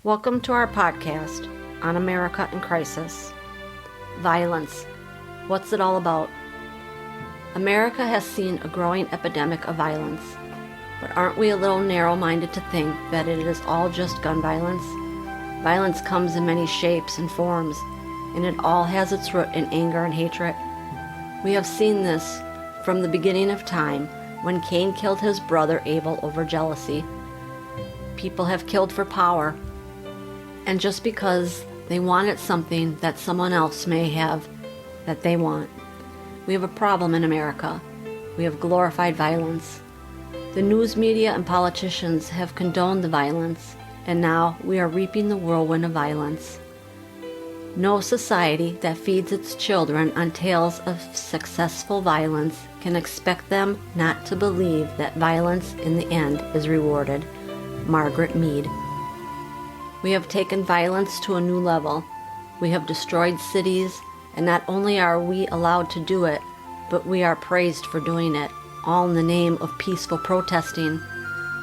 Welcome to our podcast on America in Crisis. Violence. What's it all about? America has seen a growing epidemic of violence, but aren't we a little narrow-minded to think that it is all just gun violence? Violence comes in many shapes and forms, and it all has its root in anger and hatred. We have seen this from the beginning of time when Cain killed his brother Abel over jealousy. People have killed for power, and just because they wanted something that someone else may have that they want. We have a problem in America. We have glorified violence. The news media and politicians have condoned the violence, and now we are reaping the whirlwind of violence. No society that feeds its children on tales of successful violence can expect them not to believe that violence in the end is rewarded. Margaret Mead. We have taken violence to a new level. We have destroyed cities, and not only are we allowed to do it, but we are praised for doing it, all in the name of peaceful protesting.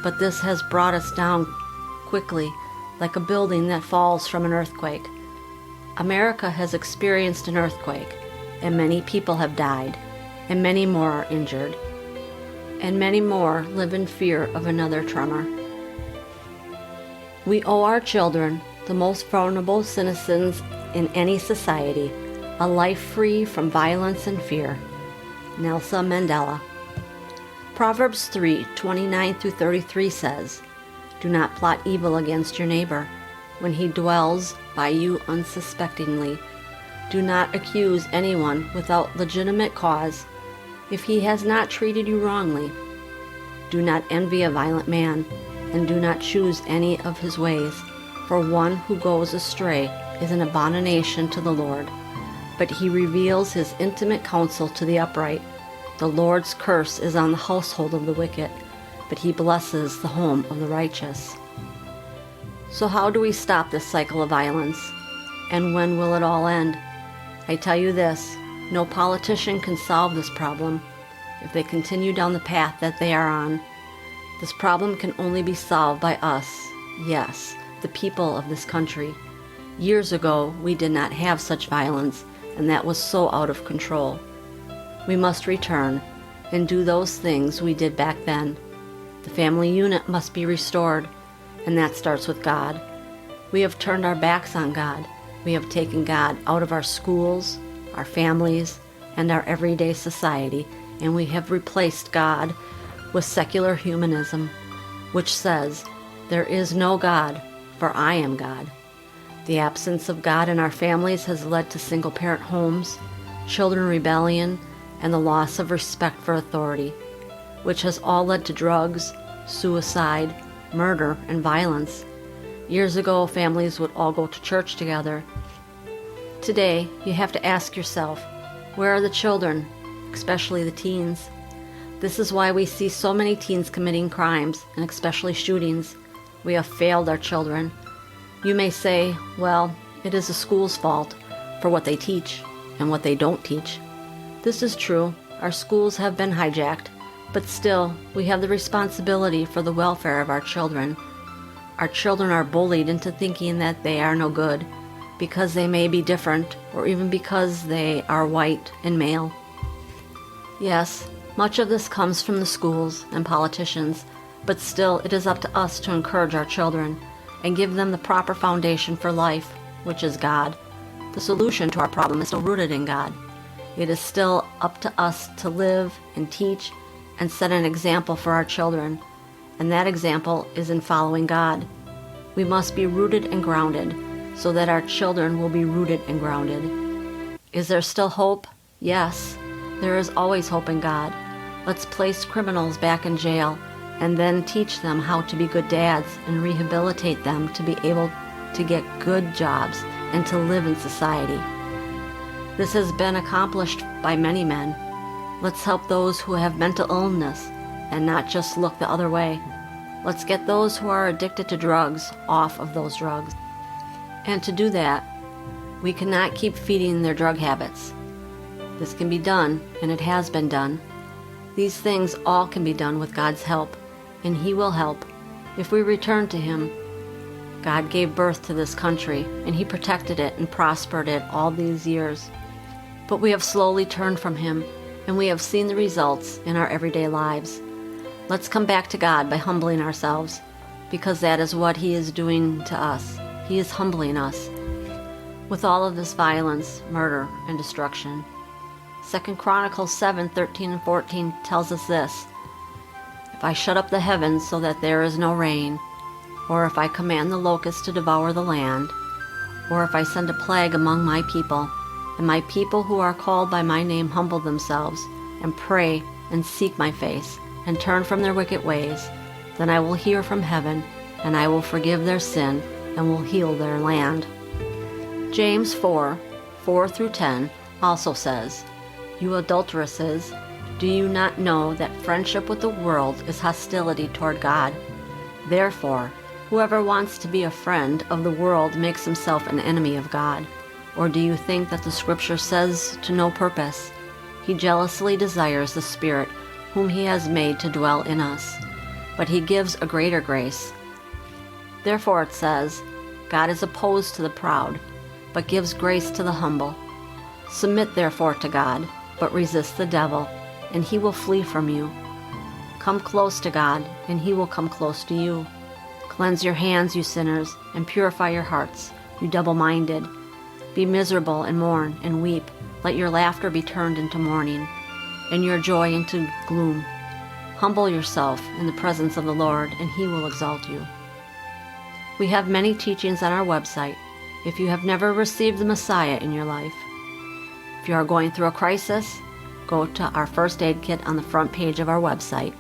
But this has brought us down quickly, like a building that falls from an earthquake. America has experienced an earthquake, and many people have died, and many more are injured, and many more live in fear of another tremor. We owe our children, the most vulnerable citizens in any society, a life free from violence and fear. Nelson Mandela. Proverbs 3:29-33 says, "Do not plot evil against your neighbor when he dwells by you unsuspectingly. Do not accuse anyone without legitimate cause if he has not treated you wrongly. Do not envy a violent man, and do not choose any of his ways, for one who goes astray is an abomination to the Lord, but he reveals his intimate counsel to the upright. The Lord's curse is on the household of the wicked, but he blesses the home of the righteous." So how do we stop this cycle of violence? And when will it all end? I tell you this, no politician can solve this problem if they continue down the path that they are on. This problem can only be solved by us, yes, the people of this country. Years ago, we did not have such violence, and that was so out of control. We must return and do those things we did back then. The family unit must be restored, and that starts with God. We have turned our backs on God. We have taken God out of our schools, our families, and our everyday society, and we have replaced God with secular humanism, which says, "There is no God, for I am God." The absence of God in our families has led to single-parent homes, children rebellion, and the loss of respect for authority, which has all led to drugs, suicide, murder, and violence. Years ago, families would all go to church together. Today, you have to ask yourself, where are the children, especially the teens? This is why we see so many teens committing crimes, and especially shootings. We have failed our children. You may say, well, it is the school's fault for what they teach and what they don't teach. This is true. Our schools have been hijacked, but still, we have the responsibility for the welfare of our children. Our children are bullied into thinking that they are no good because they may be different, or even because they are white and male. Yes, much of this comes from the schools and politicians, but still it is up to us to encourage our children and give them the proper foundation for life, which is God. The solution to our problem is still rooted in God. It is still up to us to live and teach and set an example for our children, and that example is in following God. We must be rooted and grounded so that our children will be rooted and grounded. Is there still hope? Yes, there is always hope in God. Let's place criminals back in jail and then teach them how to be good dads and rehabilitate them to be able to get good jobs and to live in society. This has been accomplished by many men. Let's help those who have mental illness and not just look the other way. Let's get those who are addicted to drugs off of those drugs. And to do that, we cannot keep feeding their drug habits. This can be done, and it has been done. These things all can be done with God's help, and He will help if we return to Him. God gave birth to this country, and He protected it and prospered it all these years. But we have slowly turned from Him, and we have seen the results in our everyday lives. Let's come back to God by humbling ourselves, because that is what He is doing to us. He is humbling us with all of this violence, murder, and destruction. 2 Chronicles 7:13 and 14 tells us this: If I shut up the heavens so that there is no rain, or if I command the locusts to devour the land, or if I send a plague among my people, and my people who are called by my name humble themselves, and pray and seek my face, and turn from their wicked ways, then I will hear from heaven, and I will forgive their sin, and will heal their land. James 4:4 through 10 also says, You adulteresses, do you not know that friendship with the world is hostility toward God? Therefore, whoever wants to be a friend of the world makes himself an enemy of God. Or do you think that the Scripture says to no purpose, He jealously desires the Spirit whom He has made to dwell in us, but He gives a greater grace. Therefore it says, God is opposed to the proud, but gives grace to the humble. Submit therefore to God, but resist the devil, and he will flee from you. Come close to God, and He will come close to you. Cleanse your hands, you sinners, and purify your hearts, you double-minded. Be miserable and mourn and weep. Let your laughter be turned into mourning, and your joy into gloom. Humble yourself in the presence of the Lord, and He will exalt you. We have many teachings on our website. If you have never received the Messiah in your life, if you are going through a crisis, go to our first aid kit on the front page of our website.